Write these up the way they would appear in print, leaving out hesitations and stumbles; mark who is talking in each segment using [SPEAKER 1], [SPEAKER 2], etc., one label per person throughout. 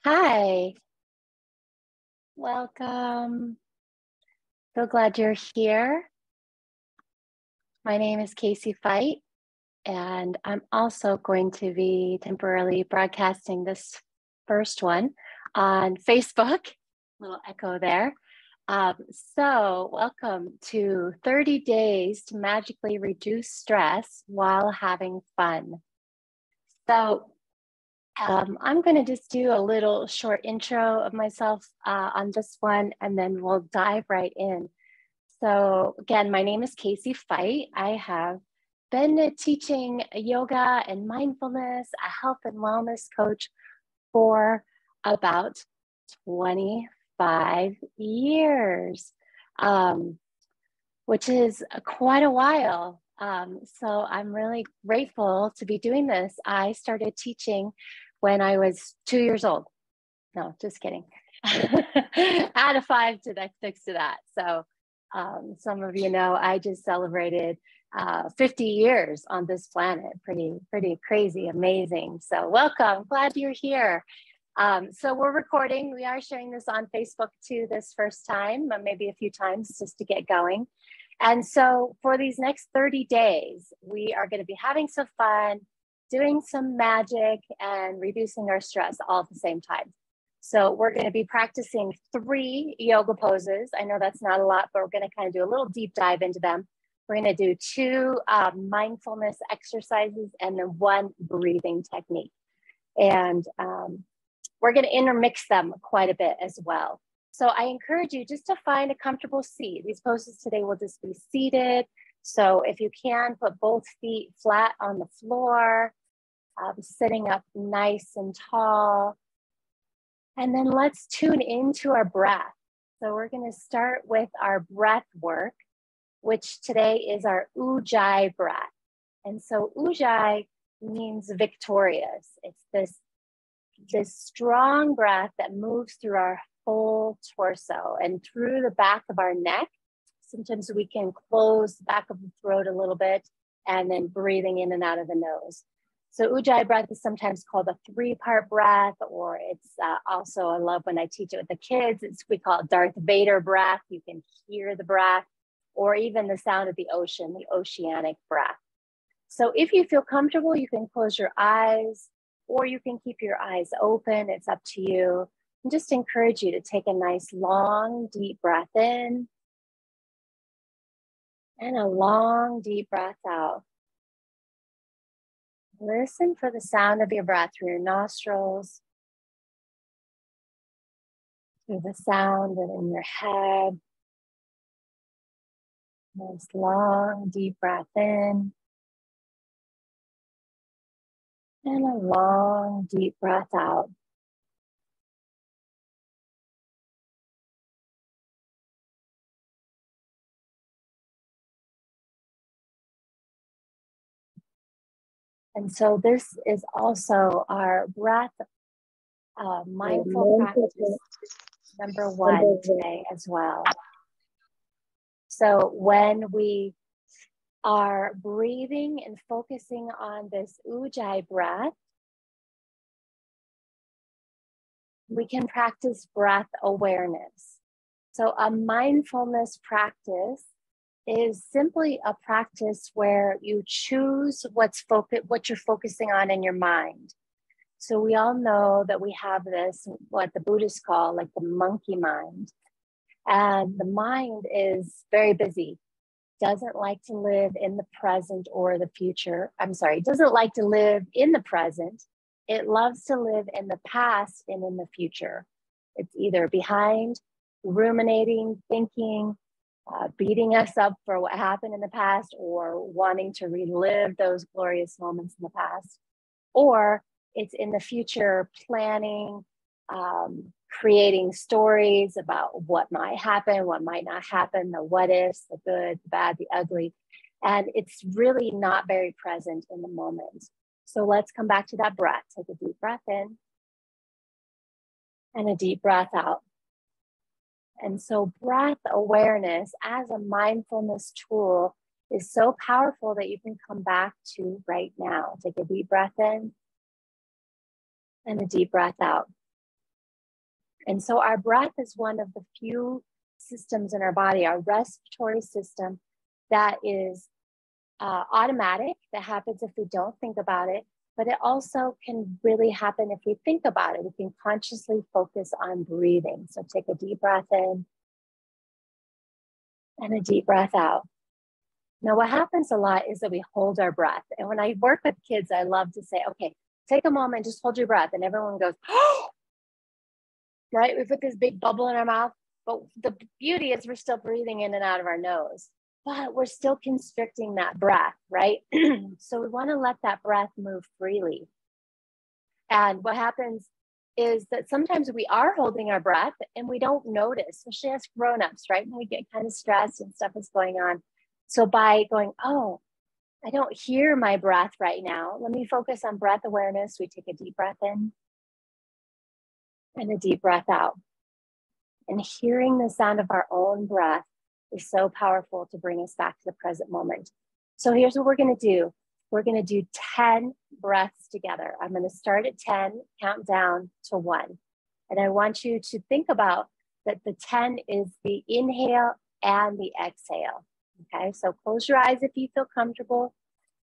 [SPEAKER 1] Hi, welcome. So glad you're here. My name is Casey Fight, and I'm also going to be temporarily broadcasting this first one on Facebook. Little echo there. So welcome to 30 days to magically reduce stress while having fun. So I'm going to just do a little short intro of myself on this one, and then we'll dive right in. So again, my name is Casey Fight. I have been teaching yoga and mindfulness, a health and wellness coach for about 25 years, which is quite a while. So I'm really grateful to be doing this. I started teaching when I was 2 years old. No, just kidding. Add a 5 to that, next to that. So some of you know I just celebrated 50 years on this planet. Pretty crazy, amazing. So welcome, glad you're here. So we're recording. We are sharing this on Facebook too this first time, maybe a few times just to get going. And so for these next 30 days, we are going to be having some fun, doing some magic, and reducing our stress all at the same time. So we're going to be practicing 3 yoga poses. I know that's not a lot, but we're going to kind of do a little deep dive into them. We're going to do 2 mindfulness exercises and then 1 breathing technique. And we're going to intermix them quite a bit as well. So I encourage you just to find a comfortable seat. These poses today will just be seated. So if you can, put both feet flat on the floor, sitting up nice and tall. And then let's tune into our breath. So we're going to start with our breath work, which today is our Ujjayi breath. And so Ujjayi means victorious. It's this strong breath that moves through our whole torso and through the back of our neck. Sometimes we can close the back of the throat a little bit and then breathing in and out of the nose. So Ujjayi breath is sometimes called a 3-part breath, or it's also, I love when I teach it with the kids, we call it Darth Vader breath. You can hear the breath, or even the sound of the ocean, the oceanic breath. So if you feel comfortable, you can close your eyes, or you can keep your eyes open. It's up to you. And just encourage you to take a nice, long, deep breath in, and a long, deep breath out. Listen for the sound of your breath through your nostrils, through the sound in your head. Nice, long, deep breath in, and a long, deep breath out. And so this is also our breath mindful practice number 1 today as well. So when we are breathing and focusing on this Ujjayi breath, we can practice breath awareness. So a mindfulness practice is simply a practice where you choose what you're focusing on in your mind. So we all know that we have this, what the Buddhists call like the monkey mind. And the mind is very busy, doesn't like to live in the present or the future. Doesn't like to live in the present. It loves to live in the past and in the future. It's either behind, ruminating, thinking, beating us up for what happened in the past, or wanting to relive those glorious moments in the past. Or it's in the future, planning, creating stories about what might happen, what might not happen, the what ifs, the good, the bad, the ugly. And it's really not very present in the moment. So let's come back to that breath. Take a deep breath in and a deep breath out. And so breath awareness as a mindfulness tool is so powerful that you can come back to right now. Take a deep breath in and a deep breath out. And so our breath is one of the few systems in our body, our respiratory system, that is automatic, that happens if we don't think about it, but it also can really happen if we think about it. We can consciously focus on breathing. So take a deep breath in and a deep breath out. Now, what happens a lot is that we hold our breath. And when I work with kids, I love to say, okay, take a moment, just hold your breath. And everyone goes, oh, right? We put this big bubble in our mouth, but the beauty is we're still breathing in and out of our nose, but we're still constricting that breath, right? So we want to let that breath move freely. And what happens is that sometimes we are holding our breath and we don't notice, especially as grown-ups, right? When we get kind of stressed and stuff is going on. So by going, oh, I don't hear my breath right now. Let me focus on breath awareness. We take a deep breath in and a deep breath out. And hearing the sound of our own breath is so powerful to bring us back to the present moment. So here's what we're going to do. We're going to do 10 breaths together. I'm going to start at 10, count down to 1. And I want you to think about that the 10 is the inhale and the exhale. Okay, so close your eyes if you feel comfortable.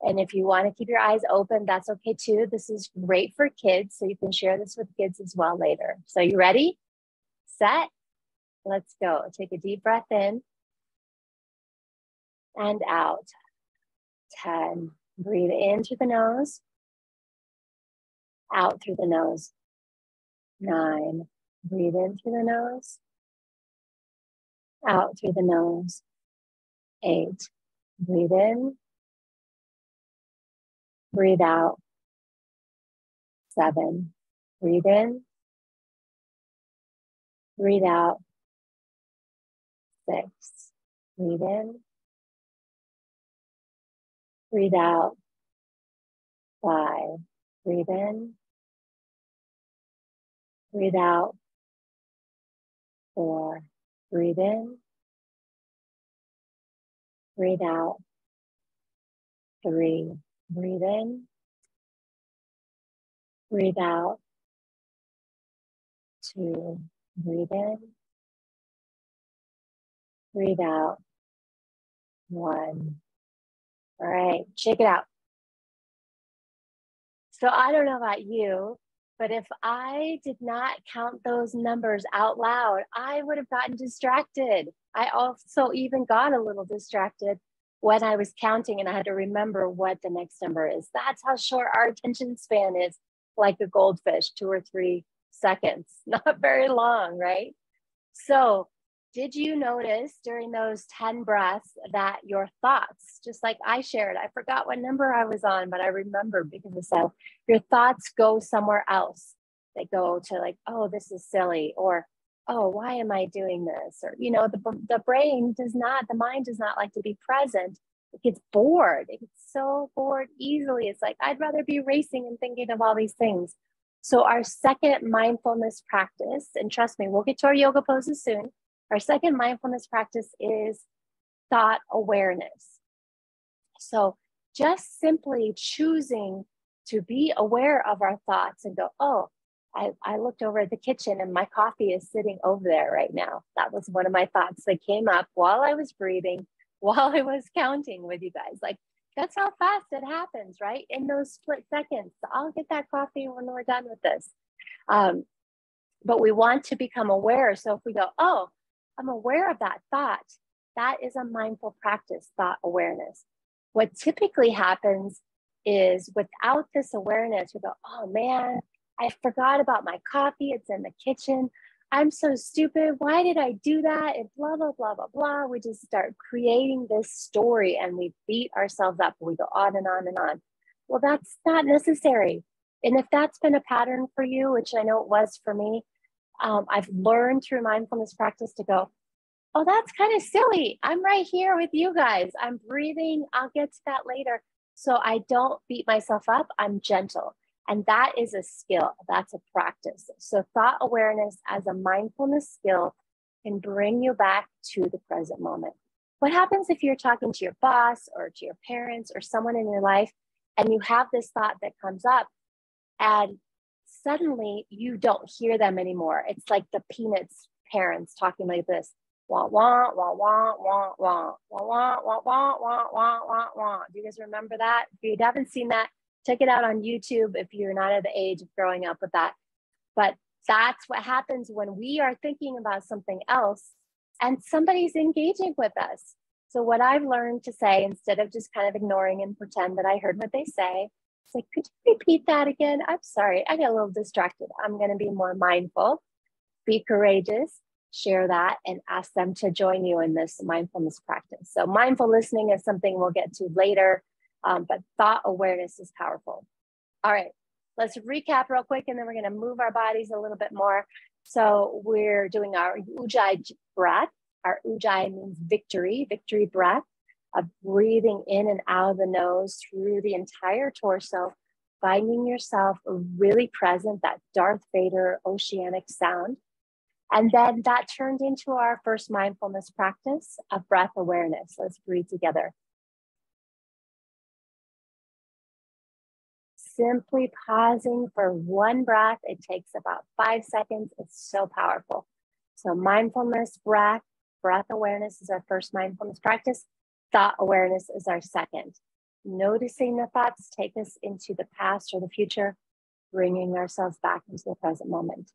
[SPEAKER 1] And if you want to keep your eyes open, that's okay too. This is great for kids, so you can share this with kids as well later. So you ready? Set? Let's go. Take a deep breath in and out. 10. Breathe in through the nose, out through the nose. 9. Breathe in through the nose, out through the nose. 8. Breathe in, breathe out. 7. Breathe in, breathe out. 6. Breathe in, breathe out. 5. Breathe in, breathe out. 4. Breathe in, breathe out. 3. Breathe in, breathe out. 2. Breathe in, breathe out. 1. All right, shake it out. So I don't know about you, but if I did not count those numbers out loud, I would have gotten distracted. I also even got a little distracted when I was counting and I had to remember what the next number is. That's how short our attention span is, like a goldfish, 2 or 3 seconds, not very long, right? So did you notice during those 10 breaths that your thoughts, just like I shared, I forgot what number I was on, but I remembered because of so your thoughts go somewhere else. They go to like, oh, this is silly, or, oh, why am I doing this? Or, you know, the brain does not, the mind does not like to be present. It gets bored. It gets so bored easily. It's like, I'd rather be racing and thinking of all these things. So our second mindfulness practice, and trust me, we'll get to our yoga poses soon. Our second mindfulness practice is thought awareness. So just simply choosing to be aware of our thoughts and go, oh, I looked over at the kitchen and my coffee is sitting over there right now. That was one of my thoughts that came up while I was breathing, while I was counting with you guys. Like, that's how fast it happens, right? In those split seconds. I'll get that coffee when we're done with this. But we want to become aware. So if we go, oh, I'm aware of that thought, that is a mindful practice, thought awareness. What typically happens is without this awareness, we go, oh man, I forgot about my coffee. It's in the kitchen. I'm so stupid. Why did I do that? And blah, blah, blah, blah, blah. We just start creating this story and we beat ourselves up. We go on and on and on. Well, that's not necessary. And if that's been a pattern for you, which I know it was for me, I've learned through mindfulness practice to go, oh, that's kind of silly. I'm right here with you guys. I'm breathing. I'll get to that later. So I don't beat myself up. I'm gentle. And that is a skill. That's a practice. So thought awareness as a mindfulness skill can bring you back to the present moment. What happens if you're talking to your boss or to your parents or someone in your life and you have this thought that comes up, and suddenly you don't hear them anymore. It's like the Peanuts parents talking like this. Wah, wah, wah, wah, wah, wah, wah, wah, wah, wah, wah, wah, wah, wah. Do you guys remember that? If you haven't seen that, check it out on YouTube if you're not at the age of growing up with that. But that's what happens when we are thinking about something else and somebody's engaging with us. So what I've learned to say, instead of just kind of ignoring and pretend that I heard what they say, it's like, could you repeat that again? I'm sorry, I got a little distracted. I'm going to be more mindful, be courageous, share that, and ask them to join you in this mindfulness practice. So mindful listening is something we'll get to later, but thought awareness is powerful. All right, let's recap real quick, and then we're going to move our bodies a little bit more. So we're doing our Ujjayi breath. Our Ujjayi means victory breath, of breathing in and out of the nose through the entire torso, finding yourself really present, that Darth Vader oceanic sound. And then that turned into our first mindfulness practice of breath awareness. Let's breathe together. Simply pausing for one breath. It takes about 5 seconds. It's so powerful. So mindfulness breath awareness is our first mindfulness practice. Thought awareness is our second. Noticing the thoughts take us into the past or the future, bringing ourselves back into the present moment.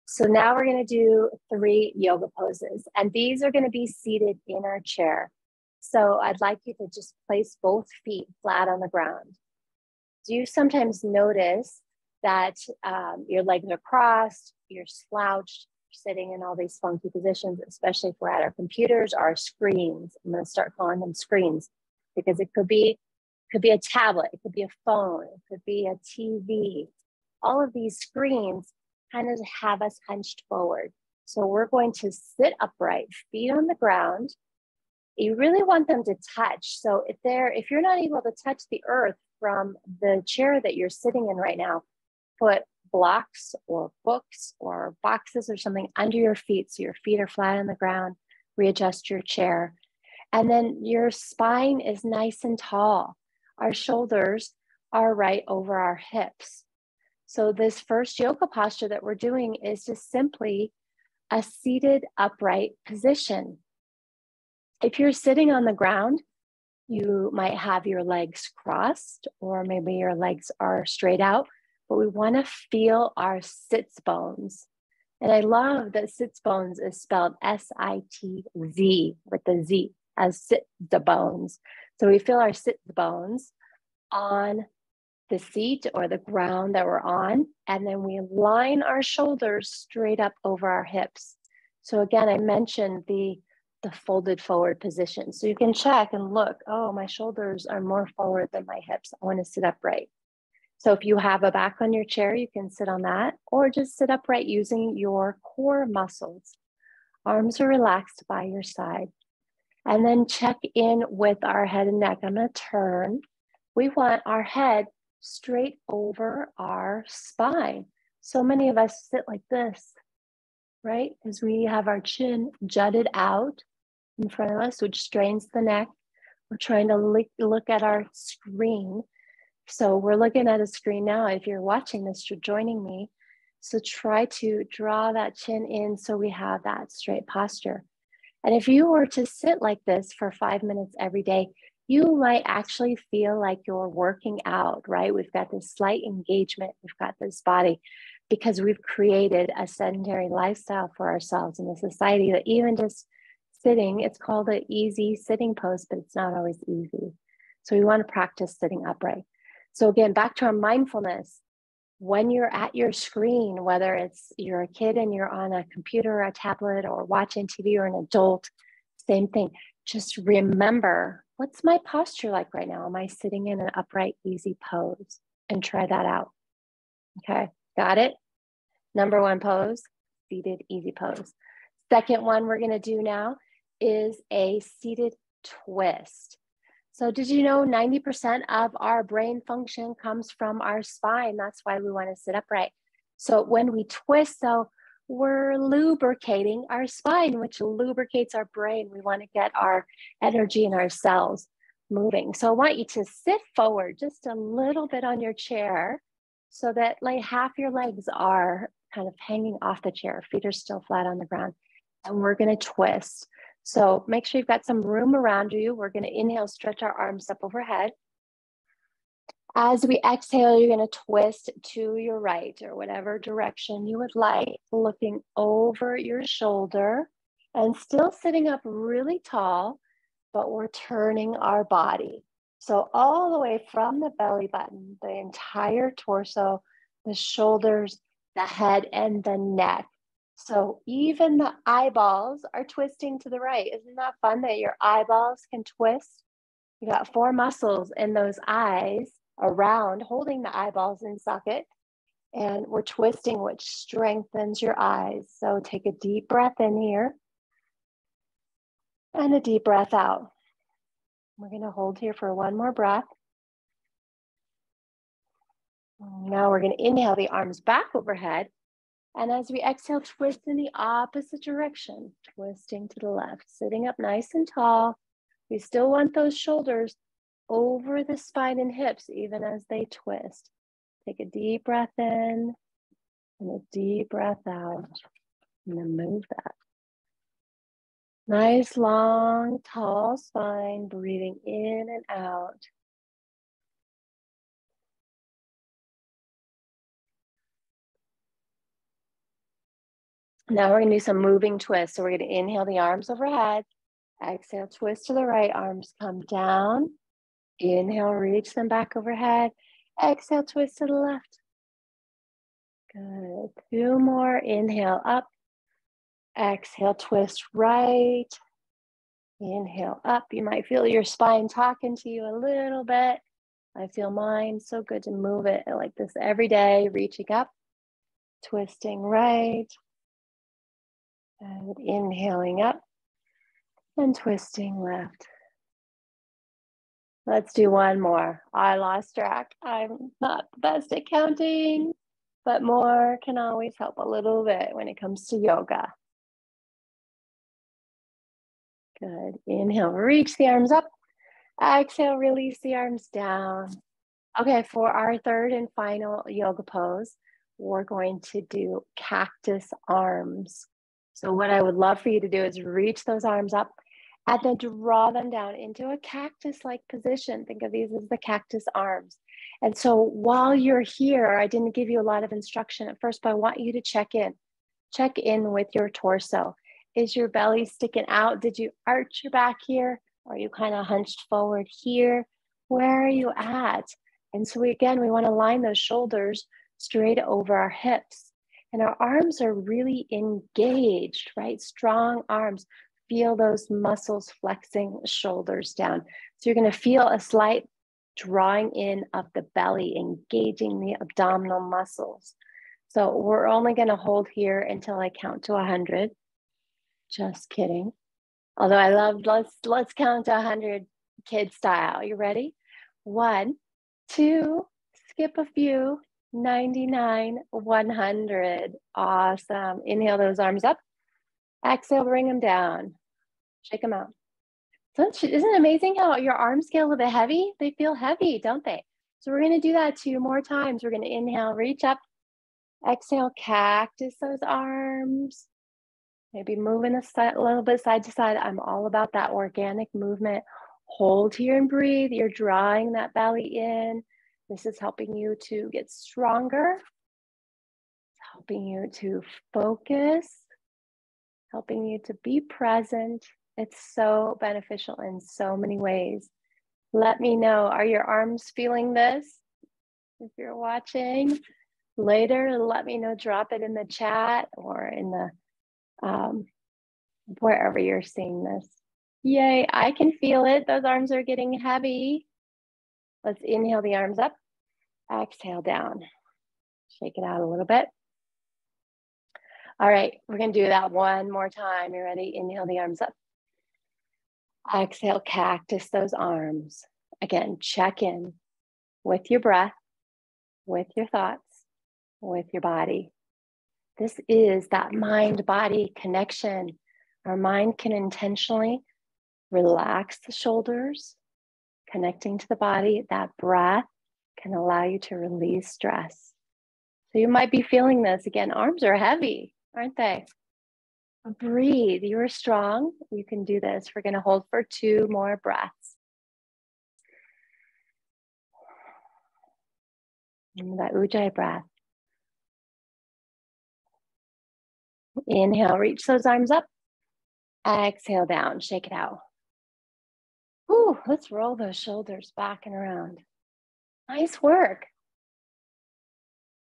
[SPEAKER 1] So now we're going to do 3 yoga poses, and these are going to be seated in our chair. So I'd like you to just place both feet flat on the ground. Do you sometimes notice that your legs are crossed, you're slouched, sitting in all these funky positions, especially if we're at our computers or our screens? I'm going to start calling them screens because it could be a tablet, it could be a phone, it could be a TV. All of these screens kind of have us hunched forward. So we're going to sit upright, feet on the ground. You really want them to touch. So if you're not able to touch the earth from the chair that you're sitting in right now, put blocks or books or boxes or something under your feet so your feet are flat on the ground. Readjust your chair. And then your spine is nice and tall. Our shoulders are right over our hips. So this first yoga posture that we're doing is just simply a seated upright position. If you're sitting on the ground, you might have your legs crossed, or maybe your legs are straight out, but we want to feel our sits bones. And I love that sits bones is spelled S-I-T-Z with the Z, as sit the bones. So we feel our sit bones on the seat or the ground that we're on, and then we line our shoulders straight up over our hips. So again, I mentioned the folded forward position. So you can check and look, oh, my shoulders are more forward than my hips. I want to sit upright. So if you have a back on your chair, you can sit on that, or just sit upright using your core muscles. Arms are relaxed by your side. And then check in with our head and neck. I'm going to turn. We want our head straight over our spine. So many of us sit like this, right? Because we have our chin jutted out in front of us, which strains the neck. We're trying to look at our screen. So we're looking at a screen now. If you're watching this, you're joining me. So try to draw that chin in so we have that straight posture. And if you were to sit like this for 5 minutes every day, you might actually feel like you're working out, right? We've got this slight engagement. We've got this body because we've created a sedentary lifestyle for ourselves in a society that even just sitting, it's called an easy sitting pose, but it's not always easy. So we want to practice sitting upright. So again, back to our mindfulness. When you're at your screen, whether it's you're a kid and you're on a computer or a tablet or watching TV, or an adult, same thing. Just remember, what's my posture like right now? Am I sitting in an upright, easy pose? And try that out. Okay, got it? Number 1 pose, seated, easy pose. Second one we're gonna do now is a seated twist. So did you know 90% of our brain function comes from our spine? That's why we want to sit upright. So when we twist, so we're lubricating our spine, which lubricates our brain. We want to get our energy and our cells moving. So I want you to sit forward just a little bit on your chair so that like half your legs are kind of hanging off the chair. Feet are still flat on the ground. And we're going to twist. So make sure you've got some room around you. We're going to inhale, stretch our arms up overhead. As we exhale, you're going to twist to your right or whatever direction you would like, looking over your shoulder and still sitting up really tall, but we're turning our body. So all the way from the belly button, the entire torso, the shoulders, the head, and the neck. So even the eyeballs are twisting to the right. Isn't that fun that your eyeballs can twist? You got 4 muscles in those eyes around holding the eyeballs in socket. And we're twisting, which strengthens your eyes. So take a deep breath in here and a deep breath out. We're going to hold here for one more breath. Now we're going to inhale the arms back overhead. And as we exhale, twist in the opposite direction, twisting to the left, sitting up nice and tall. We still want those shoulders over the spine and hips, even as they twist. Take a deep breath in and a deep breath out. And then move that. Nice, long, tall spine, breathing in and out. Now we're going to do some moving twists. So we're going to inhale the arms overhead. Exhale, twist to the right, arms come down. Inhale, reach them back overhead. Exhale, twist to the left. Good. 2 more. Inhale up. Exhale, twist right. Inhale up. You might feel your spine talking to you a little bit. I feel mine. So good to move it like this every day. Reaching up, twisting right. And inhaling up and twisting left. Let's do one more. I lost track. I'm not the best at counting, but more can always help a little bit when it comes to yoga. Good. Inhale, reach the arms up. Exhale, release the arms down. Okay, for our third and final yoga pose, we're going to do cactus arms. So what I would love for you to do is reach those arms up and then draw them down into a cactus-like position. Think of these as the cactus arms. And so while you're here, I didn't give you a lot of instruction at first, but I want you to check in. Check in with your torso. Is your belly sticking out? Did you arch your back here? Or are you kind of hunched forward here? Where are you at? And so we want to line those shoulders straight over our hips. And our arms are really engaged, right? Strong arms. Feel those muscles flexing shoulders down. So you're going to feel a slight drawing in of the belly, engaging the abdominal muscles. So we're only going to hold here until I count to 100. Just kidding. Although I love, let's count to 100 kid style. You ready? 1, 2, skip a few, 99, 100. Awesome. Inhale those arms up. Exhale, bring them down. Shake them out. Isn't it amazing how your arms get a little bit heavy? They feel heavy, don't they? So we're going to do that 2 more times. We're going to inhale, reach up. Exhale, cactus those arms. Maybe moving a little bit side to side. I'm all about that organic movement. Hold here and breathe. You're drawing that belly in. This is helping you to get stronger. It's helping you to focus. Helping you to be present. It's so beneficial in so many ways. Let me know, are your arms feeling this? If you're watching later, let me know, drop it in the chat or in the wherever you're seeing this. Yay, I can feel it. Those arms are getting heavy. Let's inhale the arms up, exhale down. Shake it out a little bit. All right, we're gonna do that one more time. You ready? Inhale the arms up. Exhale, cactus those arms. Again, check in with your breath, with your thoughts, with your body. This is that mind-body connection. Our mind can intentionally relax the shoulders, connecting to the body. That breath can allow you to release stress. So you might be feeling this again. Arms are heavy, aren't they? Breathe. You are strong. You can do this. We're going to hold for 2 more breaths. And that Ujjayi breath. Inhale, reach those arms up. Exhale down, shake it out. Ooh, let's roll those shoulders back and around. Nice work.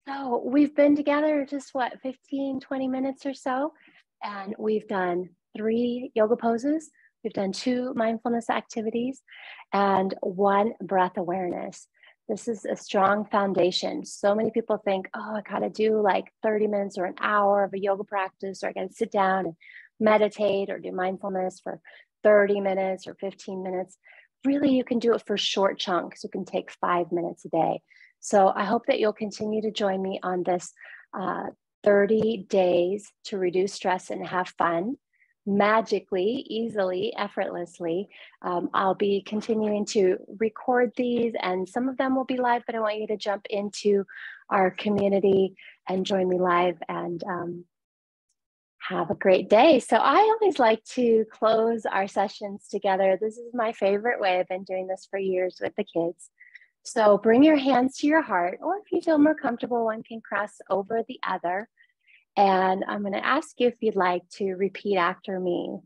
[SPEAKER 1] So we've been together just 15, 20 minutes or so, and we've done 3 yoga poses. We've done 2 mindfulness activities and 1 breath awareness. This is a strong foundation. So many people think, oh, I gotta do like 30 minutes or an hour of a yoga practice, or I gotta sit down and meditate or do mindfulness for 30 minutes or 15 minutes. Really, you can do it for short chunks. You can take 5 minutes a day. So I hope that you'll continue to join me on this 30 days to reduce stress and have fun. Magically, easily, effortlessly. I'll be continuing to record these, and some of them will be live, but I want you to jump into our community and join me live and have a great day. So I always like to close our sessions together. This is my favorite way. I've been doing this for years with the kids. So bring your hands to your heart, or if you feel more comfortable, one can cross over the other. And I'm going to ask you if you'd like to repeat after me.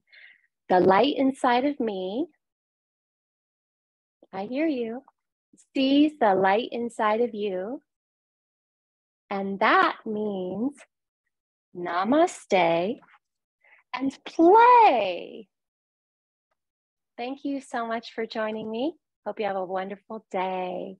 [SPEAKER 1] The light inside of me, I hear you, sees the light inside of you. And that means namaste and play. Thank you so much for joining me. Hope you have a wonderful day.